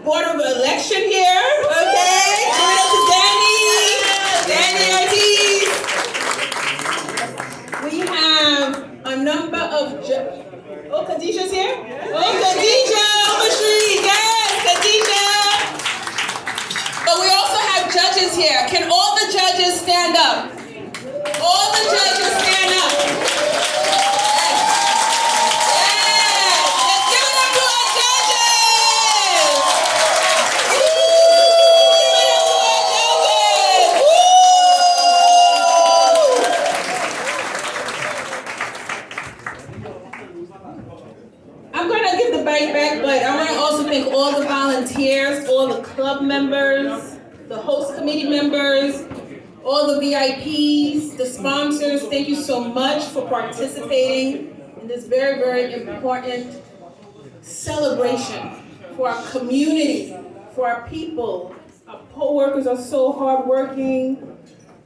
Board of Election here, okay? Give it up to Danny Ortiz. We have a number of oh, Khadijah's here? Oh, Khadijah Overstreet, yes, Khadijah. But we also have judges here. Can all the judges stand up? All the judges stand up. But I want to also thank all the volunteers, all the club members, the host committee members, all the VIPs, the sponsors. Thank you so much for participating in this very, very important celebration for our community, for our people. Our poll workers are so hardworking.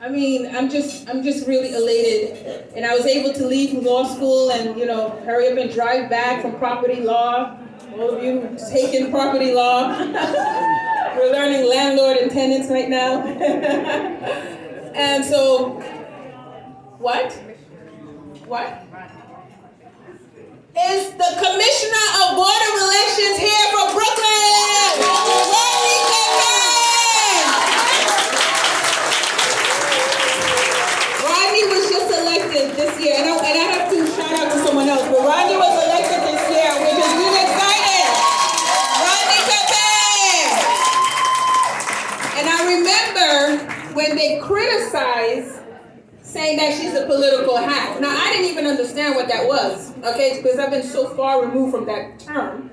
I mean, I'm just really elated. And I was able to leave from law school and, hurry up and drive back from property law. All of you taking property law. We're learning landlord and tenants right now. And so, what? Is the Commissioner of Board of Elections here from Brooklyn? Rodney Pepe! Rodney was just elected this year, and I have to shout out to someone else, but Rodney was elected this year, which is really exciting. Rodney Pepe! And I remember when they criticized saying that she's a political hack. Now, I didn't even understand what that was, okay, because I've been so far removed from that term.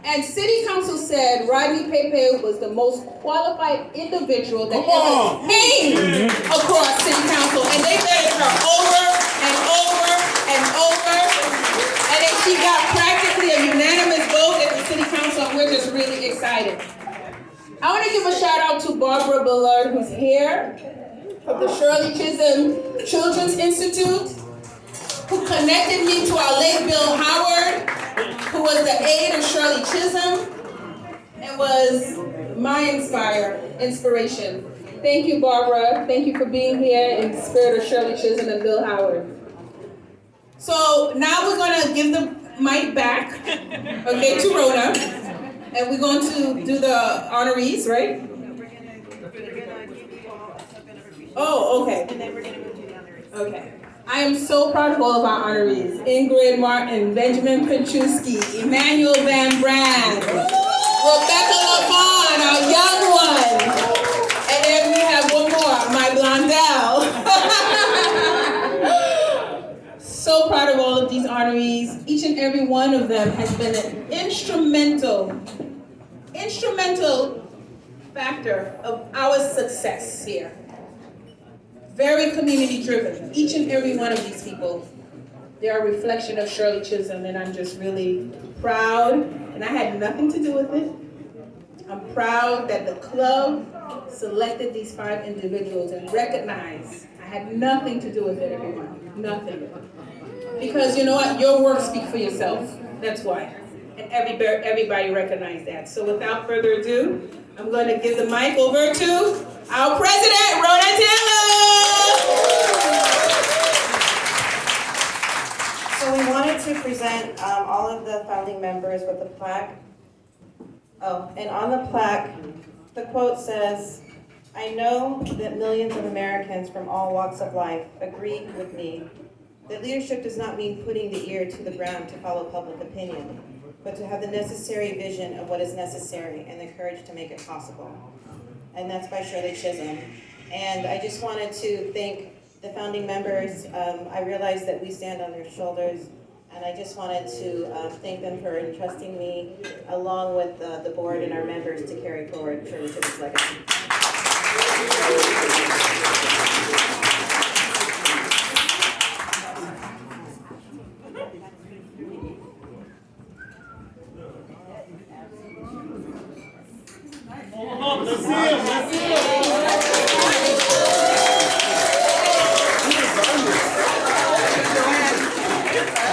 And City Council said Rodney Pepe was the most qualified individual that ever came across City Council. And they vetted her over and over and over. And then she got practically a unanimous vote at the City Council, and we're just really excited. I want to give a shout out to Barbara Bullard, who's here, from the Shirley Chisholm Children's Institute, who connected me to our late Bill Howard, who was the aide of Shirley Chisholm, and was my inspiration. Thank you, Barbara. Thank you for being here in the spirit of Shirley Chisholm and Bill Howard. So now we're going to give the mic back, okay, to Rhoda, and we're going to do the honorees, right? Oh, okay. And then we're going to move to the honorees. Okay. I am so proud of all of our honorees. Ingrid Martin, Benjamin Pichowski, Emmanuel Van Brand, Rebecca LaFawn, our young one. And then we have one more, my Blondell. So proud of all of these honorees. Each and every one of them has been an instrumental factor of our success here. Very community driven. Each and every one of these people, they're a reflection of Shirley Chisholm, and I'm just really proud, and I had nothing to do with it. I'm proud that the club selected these 5 individuals and recognized I had nothing to do with it, everyone. Nothing. Because you know what? Your work speaks for yourself. That's why. And everybody recognized that. So without further ado, I'm going to give the mic over to our president, Rhoda Taylor. So we wanted to present all of the founding members with a plaque. Oh, and on the plaque, the quote says, "I know that millions of Americans from all walks of life agree with me that leadership does not mean putting the ear to the ground to follow public opinion, but to have the necessary vision of what is necessary and the courage to make it possible." And that's by Shirley Chisholm. And I just wanted to thank the founding members. I realize that we stand on their shoulders, and I just wanted to thank them for entrusting me, along with the board and our members, to carry forward Shirley Chisholm's legacy. Let's see him.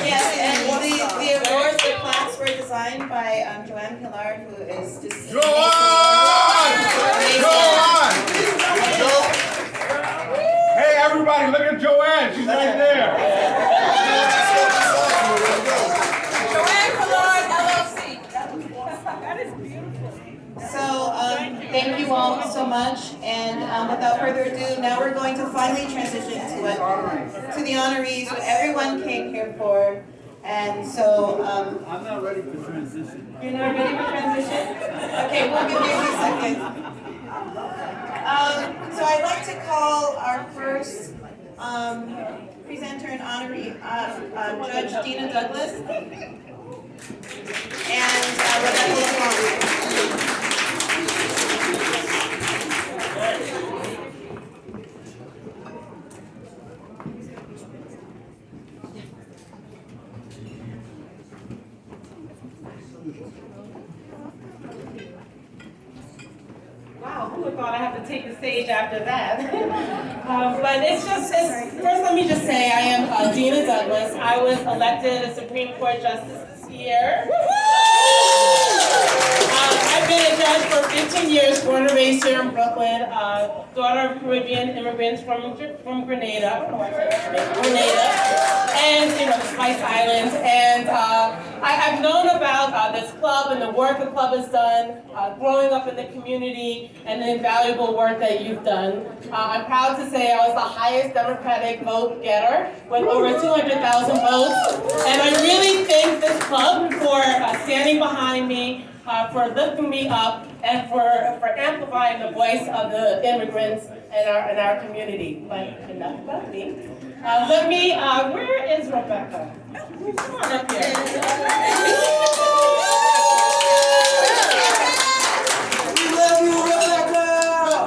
Yes, and the awards, the plaques were designed by Joanne Pillard, who is deceased. all so much. And without further ado, now we're going to finally transition to the honorees, what everyone came here for. And so, I'm not ready for transition. you're not ready for transition? Okay, we'll give you a few seconds. So I'd like to call our first presenter and honoree, Judge Dina Douglas and Rebecca LaFont. Wow, who would have thought I have to take the stage after that? But first let me just say I am Dina Douglas. I was elected a Supreme Court Justice this year. I've been a judge for 15 years, born and raised here in Brooklyn, daughter of Caribbean immigrants from Grenada. I don't know why I said Grenada. And, Spice Islands. And I've known about this club and the work the club has done, growing up in the community, and the invaluable work that you've done. I'm proud to say I was the highest Democratic vote getter with over 200,000 votes. And I really thank this club for standing behind me, for lifting me up, and for amplifying the voice of the immigrants in our community. But enough about me. Where is Rebecca? Come on up here. We love you, Rebecca.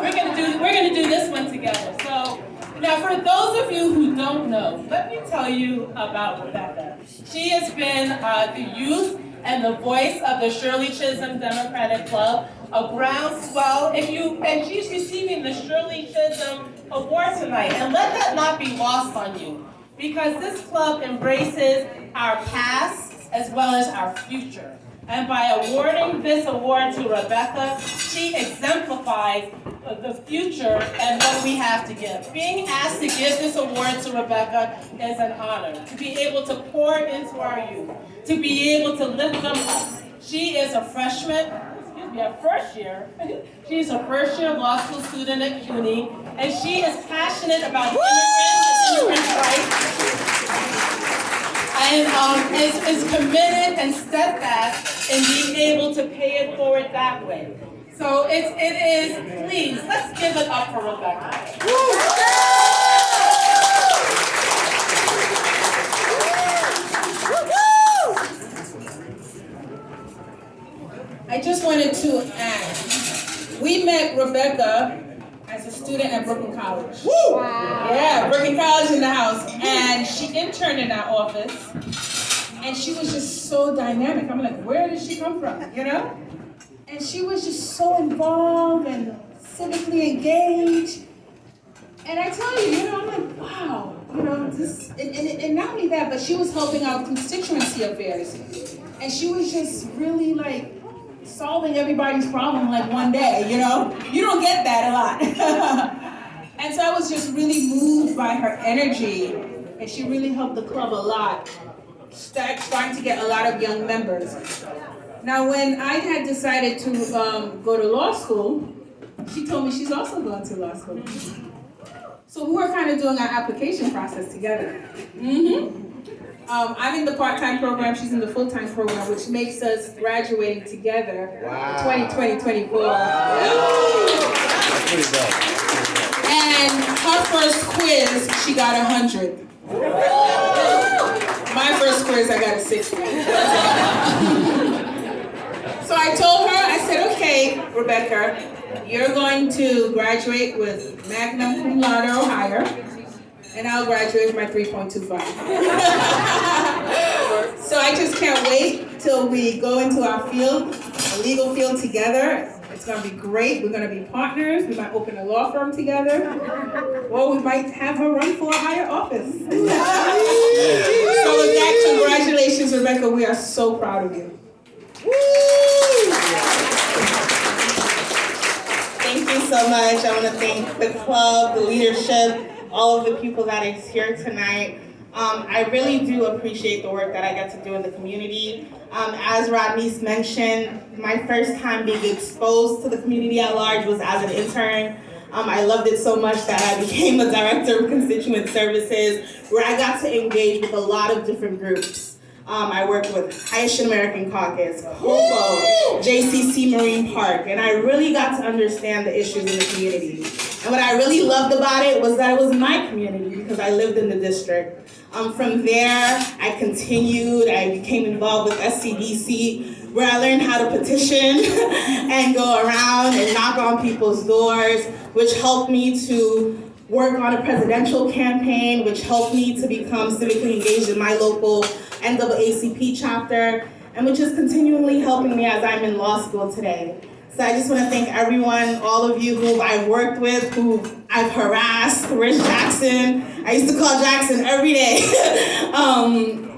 We're gonna do this one together. So now, for those of you who don't know, let me tell you about Rebecca. She has been the youth and the voice of the Shirley Chisholm Democratic Club, a groundswell. And she's receiving the Shirley Chisholm Award tonight. And let that not be lost on you, because this club embraces our past as well as our future. And by awarding this award to Rebecca, she exemplifies the future and what we have to give. Being asked to give this award to Rebecca is an honor. To be able to pour into our youth, to be able to lift them up. She is a freshman, first year. She's a first-year law school student at CUNY, and she is passionate about immigrants' rights, and is committed and steadfast in being able to pay it forward that way. So please, let's give it up for Rebecca. I just wanted to add, we met Rebecca as a student at Brooklyn College. Woo! Yeah, Brooklyn College in the house. And she interned in our office. And she was just so dynamic. I'm like, where did she come from, And she was just so involved and civically engaged. And I tell you, I'm like, wow, this, and not only that, but she was helping out constituency affairs. And she was just really solving everybody's problem one day, You don't get that a lot. And so I was just really moved by her energy, and she really helped the club a lot, starting to get a lot of young members. Now, when I had decided to go to law school, she told me she's also going to law school. So we were kind of doing our application process together. I'm in the part-time program, she's in the full-time program, which makes us graduating together in 2020-24. And her first quiz, she got 100. My first quiz, I got a 60. So I told her, I said, okay, Rebecca, you're going to graduate with magna cum laude or higher. And I'll graduate with my 3.25. So I just can't wait till we go into our field, a legal field together. It's going to be great. We're going to be partners. We might open a law firm together. Or we might have her run for a higher office. So with that, congratulations, Rebecca. We are so proud of you. Thank you so much. I want to thank the club, the leadership, all of the people that is here tonight. I really do appreciate the work that I get to do in the community. As Rodney's mentioned, my first time being exposed to the community at large was as an intern. I loved it so much that I became a director of constituent services, where I got to engage with a lot of different groups. I worked with Haitian American Caucus, HOPO, JCC Marine Park, and I really got to understand the issues in the community. And what I really loved about it was that it was my community because I lived in the district. From there, I continued, I became involved with SCDC, where I learned how to petition and go around and knock on people's doors, which helped me to work on a presidential campaign, which helped me to become civically engaged in my local NAACP chapter, and which is continually helping me as I'm in law school today. So I just want to thank everyone, all of you who I've worked with, who I've harassed. Where's Jackson? I used to call Jackson every day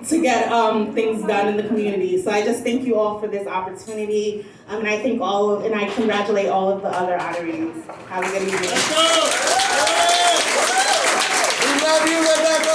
to get things done in the community. So I just thank you all for this opportunity, and I thank and I congratulate all of the other honorees. Have a good evening. Let's go! We love you, Rebecca!